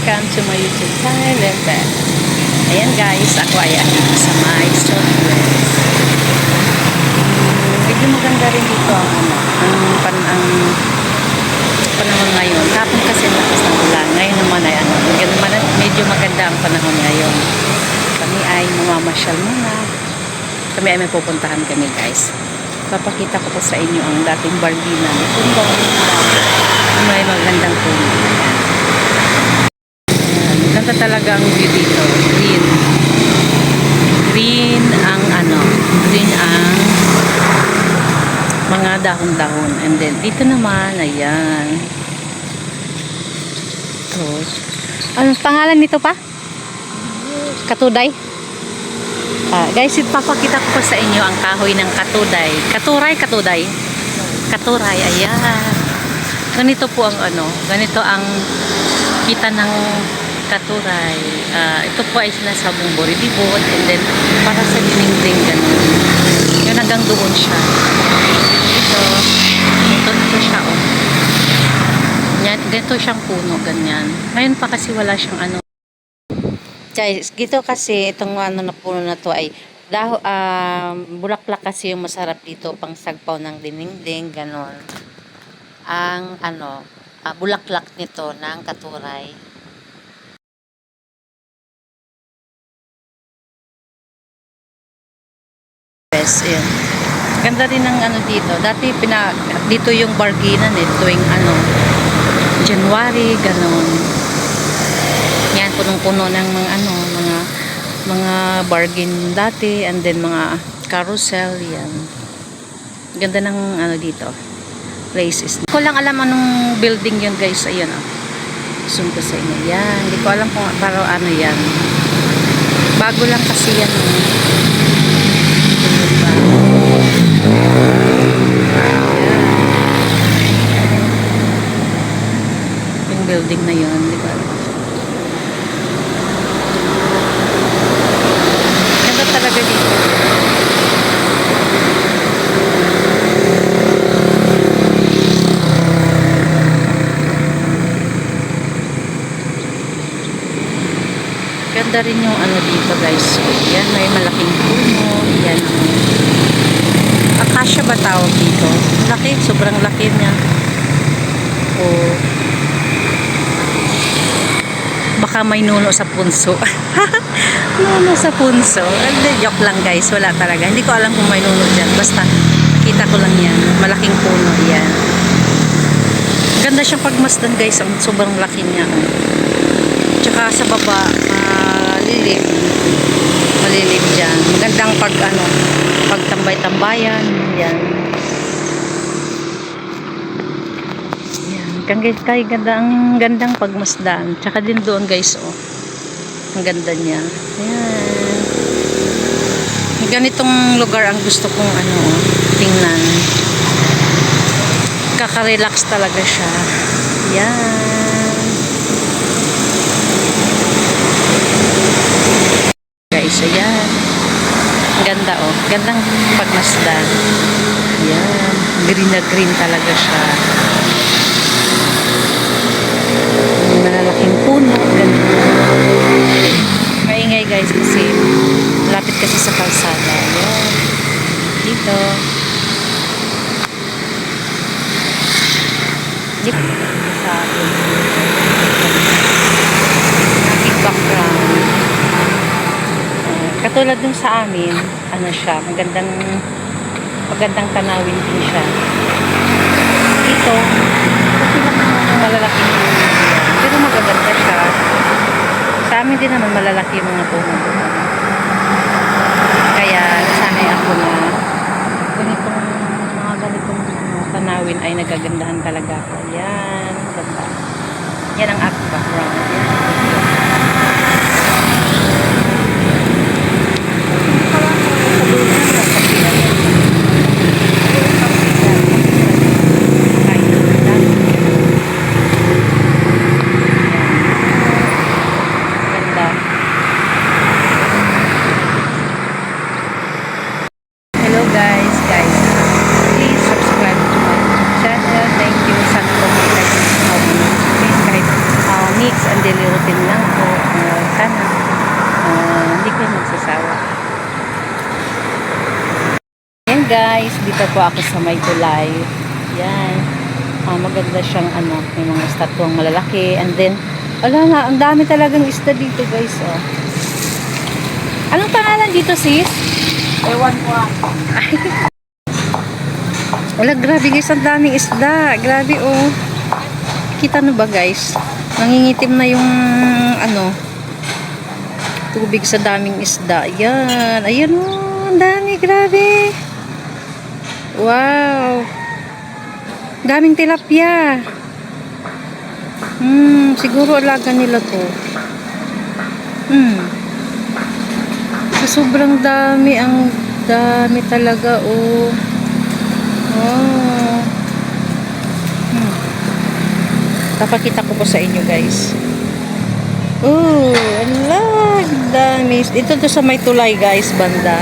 welcome to my YouTube channel. Ayan guys, ako ay dito sa my Southwest. Medyo maganda rin dito ang panahon ngayon. Kapon kasi lakas ng ulan. Ngayon naman ay medyo maganda ang panahon ngayon. Kami ay mamamasyal muna. Kami ay may pupuntahan kami guys. Papakita ko po sa inyo ang dating Barbina. Puno may magandang puno. Ganda talaga ang view dito. Green ang mga dahon-dahon. And then dito naman, ayan. Ito. Anong pangalan nito pa? Katuday? Guys, ipapakita ko pa sa inyo ang kahoy ng katuday. Katuray, ayan. Ganito po ang ganito ang kita ng katuray. Ito po ay sinasabong boribibot, and then para sa dinding ganun. Yun hanggang doon siya. Ito siya Yan, dito siyang puno, ganyan. Ngayon pa kasi wala siyang Guys, dito kasi itong na puno na to ay bulaklak kasi yung masarap dito, pang sagpaw ng dinding, ganon. Ang bulaklak nito ng katuray. Yes, yun. Ganda rin ng dito. Dati dito yung barganan tuwing January, ganon. Yan, punong-puno ng mga bargain dati, and then mga carousel, yan. Ganda ng dito. Places. Hindi ko lang alam anong building yun guys. Ayan zoom ko sa inyo. Yan. Hindi ko alam kung para yan. Bago lang kasi yan. Yung building na yun, di ba? Ganda talaga dito. Ganda rin yung dito guys. Yan, may malaking puno. Yan. Akasya ba tawag dito? Laki, sobrang laki niya. Baka may nuno sa punso. Nuno sa punso. Joke lang guys, wala talaga. Hindi ko alam kung may nuno dyan. Basta, nakita ko lang yan. Malaking puno yan. Ganda siyang pagmasdan guys. Sobrang laki niya. Tsaka sa baba, malilim dyan. Magandang pagtambay-tambayan. Yan. Ang gandang pagmasdan. Tsaka din doon guys, ang ganda niya. Ayan. Ganitong lugar ang gusto kong tingnan. Kaka-relax talaga siya. Yan. Guys, ayan. Ang ganda gandang pagmasdan. Ayan. Green na green talaga siya. Malalaking puno, ganda. Maingay guys kasi lapit kasi sa kalsada. Ayan. Dito. Sa aking background. Katulad dun sa amin, siya, magandang tanawin din siya. Dito, kasi lang malalaking puno. Pero magaganda siya. Sa amin din naman malalaki yung mga puno. Kaya nasanay ako na mga ganitong tanawin ay nagagandahan talaga ako. Yan, ganda. Yan ang aking background. Yan. Guys, please subscribe to my channel. Thank you. Sana po makita nyo kahit mix and deliver guys, dito po ako sa may tulay. Yan. Maganda siyang may mga estatuang malalaki. And then, wala nga, ang dami talagang isda dito guys. Oh. Anong pangalan dito sis? Ewan ko Wala, grabe guys, ang daming isda. Grabe oh. Kita nyo ba guys? Nangingitim na yung tubig sa daming isda. Yan. Ayan oh, ang dami, grabe. Wow. Daming tilapia. Siguro alaga nila to. Sobrang dami, ang dami talaga oh. Oh. Papakita ko po sa inyo guys. Oh, ala, dami. Ito to sa may tulay guys, banda.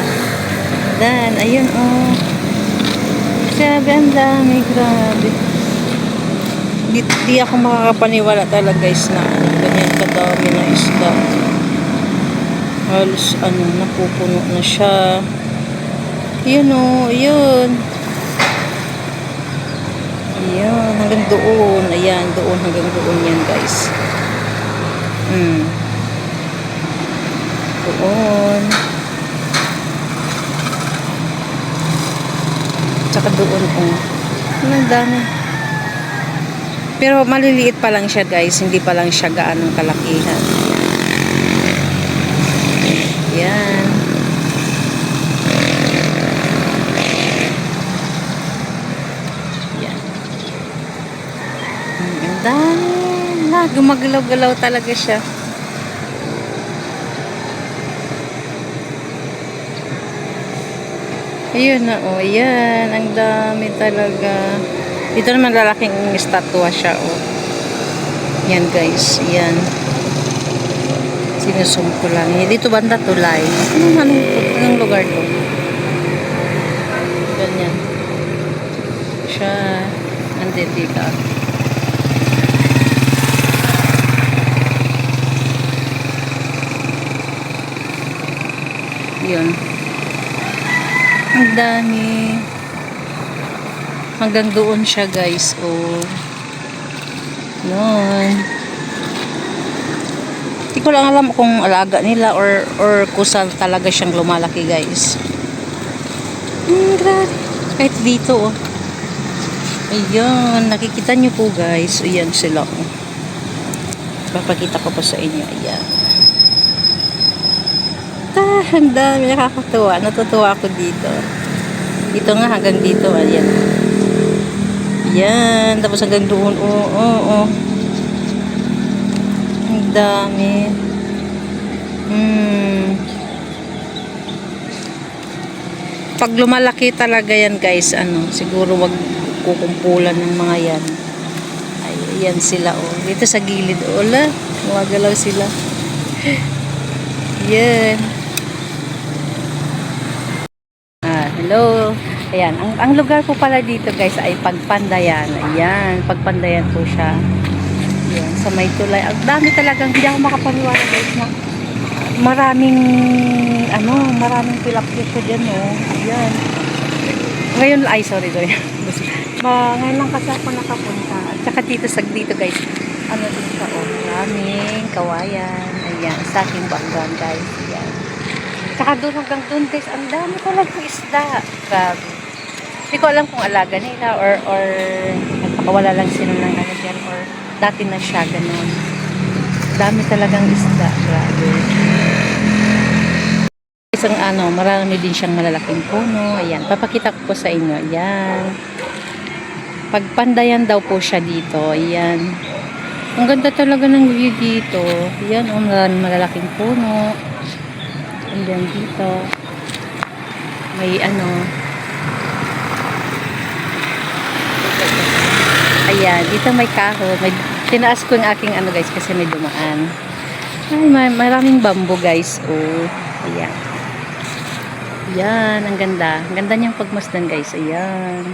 Dan, ayun oh. Grabe, ang dami, grabe. Di ako makakapaniwala talaga guys na ganyan kadami na isda. Halos napupuno na siya. Yun oh, yun. Ayan, hanggang doon. Ayan, doon, hanggang doon yan guys. Doon. Tsaka doon oh. Ang dami. Pero maliliit pa lang siya guys. Hindi pa lang siya gaanong kalakihan. Yan. Yan. Ang dami. Gumagalaw-galaw talaga siya. Ayun na oh. Yan. Ang dami talaga. Dito naman lalaking estatwa siya oh. Yan guys. Yan. Sinusum ko lang. Dito banda tulay. Anong lugar to? Ganyan. Siya. Andito dito. Yun. Ang dami. Hanggang doon siya guys. Oh. Yun. Hindi ko lang alam kung alaga nila or kusal talaga siyang lumalaki guys. Grabe. Kahit dito oh. Ayan. Nakikita nyo po guys. Ayan sila oh. Papakita ko po sa inyo. Ayan. Ang dami, nakakatuwa. Natutuwa ako dito. Dito nga, hanggang dito. Ayan. Ayan. Tapos hanggang doon. Oh. Ang dami. Pag lumalaki talaga yan guys, siguro wag kukumpulan ng mga yan. Ayan sila oh. Dito sa gilid. Ola, gumagalaw sila. Yan. Hello. Ayan. Ang lugar po pala dito guys ay Pagpandayan. Ayan. Pagpandayan po siya. Ayan. Sa may tulay. Ang dami talagang, hindi ako makapaniwala guys na maraming tilapia po dyan oh. Ayan. Ngayon, sorry. Ngayon lang kasi ako nakapunta. At saka dito guys. Dito oh. Maraming kawayan. Ayan. Sa aking banggan guys. Ayan. Saka doon hanggang doon guys, ang dami talagang isda. Grabe. Hindi ko alam kung alaga nila or nagpakawala lang sila ng dyan or dati na siya ganun. Dami talagang isda. Grabe. Isang marami din siyang malalaking puno. Ayan, papakita ko po sa inyo. Ayan. Pagpandayan daw po siya dito. Ayan. Ang ganda talaga ng view dito. Ayan, maraming malalaking puno. And then dito may ayan, dito may kahoy, tinaas ko yung aking guys kasi may dumaan. Ay, maraming bamboo guys oh. Ayan. Ayan, ang ganda niyang pagmasdan guys. Ayan.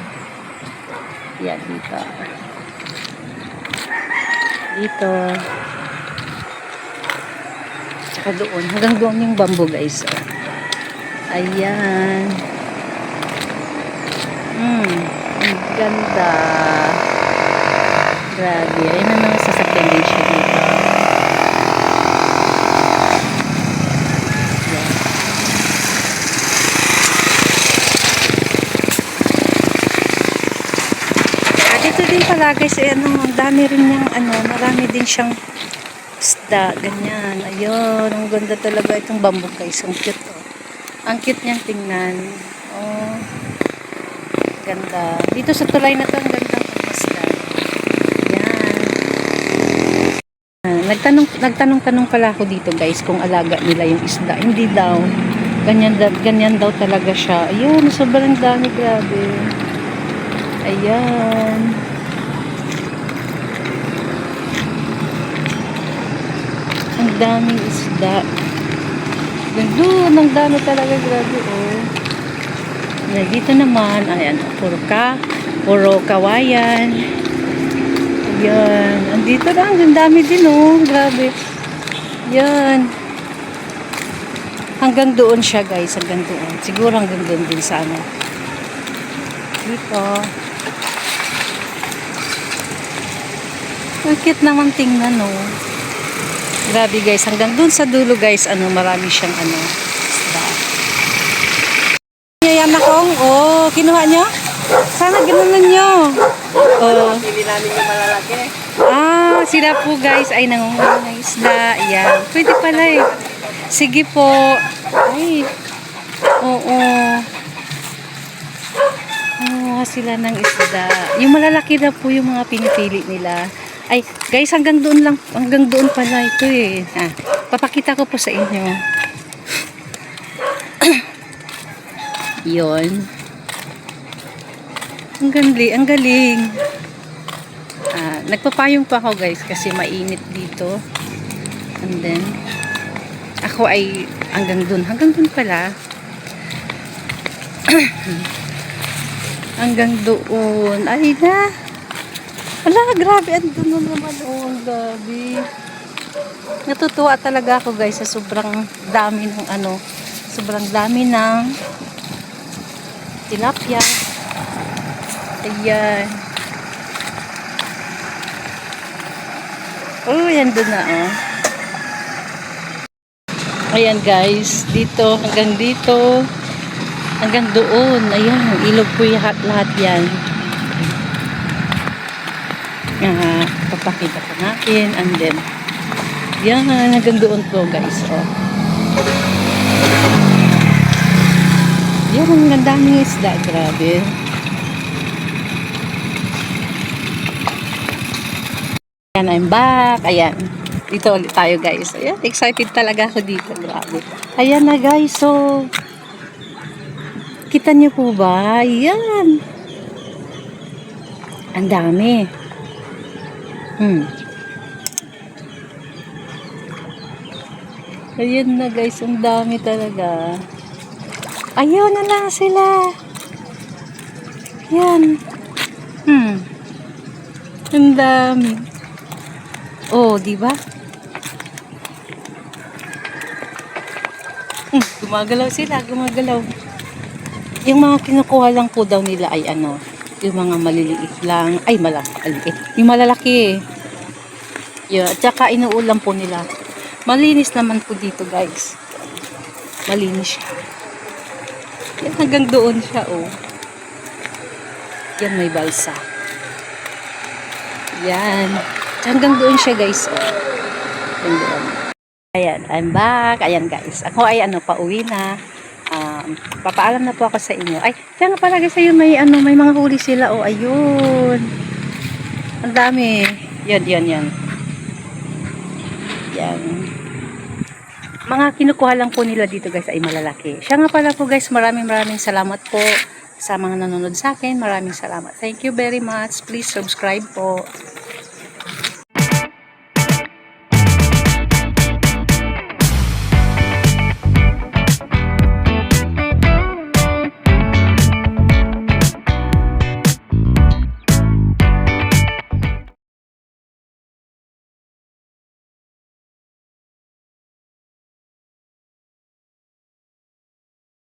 Ayan, dito doon. Hanggang doon yung bamboo guys. Ayan. Ang ganda. Grabe. Ayun ang mga sasakyan din siya dito. Yan. Dito din pala guys, ang dami rin niyang marami din siyang isda, ganyan. Ayun, ang ganda talaga itong bamboo guys. Ang cute, oh. Ang cute niyang tingnan. Oh, ganda. Dito sa tulay na to, ang ganda ng isda. Yan. Nagtanong pala ako dito guys kung alaga nila yung isda. Hindi daw. Ganyan daw talaga siya. Ayun, sobrang dami, grabe. Ayan. Ang daming isda. Doon, ang dami talaga, grabe, oh. Dito naman, ayan, puro kawayan. Ayan. Andito lang, ang dami din, oh. Grabe. Ayan. Hanggang doon siya, guys. Hanggang doon. Siguro hanggang doon din sa ano. Dito. Ang cute naman tingnan, oh. Grabe, guys. Hanggang doon sa dulo, guys, marami siyang isda. Yan akong, oh, kinuha nyo? Sana ginanon nyo. Oh. Pili namin yung malalaki. Ah, sila po guys ay nangunguha ng isda. Ayan. Pwede pala eh. Sige po. Ay. Oo. Nangunguha sila ng isda. Yung malalaki na po yung mga pinipili nila. Ay, guys, hanggang doon lang. Hanggang doon pala ito eh. Papakita ko po sa inyo. Yon. Ang galing. Nagpapayong pa ako guys kasi mainit dito. And then ako ay hanggang doon pala. Hanggang doon. Ay na. Wala, grabe. Andun na naman. Oh, ang gabi. Natutuwa talaga ako guys sa sobrang dami ng sobrang dami ng tilapia. Ayan. Oh, yan doon na, oh. Ayan, guys. Dito, hanggang dito. Hanggang doon. Ayan, ilog po lahat yan. Papakita ko natin. And then, yan, hanggang doon po, guys. Oh. Yan, ang daming isda. Grabe. Ayan, I'm back. Ayan. Dito ulit tayo, guys. Ayan, excited talaga ako dito. Grabe. Ayan na, guys. So, kita niyo po ba? Ayan. Ang dami. Ayan na, guys. Ang dami talaga. Ayaw na lang sila. Yan. Ang dami. Oh, di ba? Gumagalaw sila, gumagalaw. Yung mga kinukuha lang po daw nila ay yung mga maliliit lang. Ay, maliit. Yung malalaki. Yun, at saka inuulam po nila. Malinis naman po dito, guys. Malinis siya. Yan, hanggang doon siya, oh. Yan, may balsa. Yan. Hanggang doon siya, guys, oh. Hanggang doon. Ayan, I'm back. Ayan, guys. Ako ay, pauwi na. Papaalam na po ako sa inyo. Ay, kaya nga pala, guys, ayun, may mga huli sila, oh. Ayun. Ang dami. Yan. Yan. Mga kinukuha lang po nila dito, guys, ay malalaki. Siya nga pala po, guys, maraming salamat po sa mga nanonood sa akin. Maraming salamat. Thank you very much. Please subscribe po.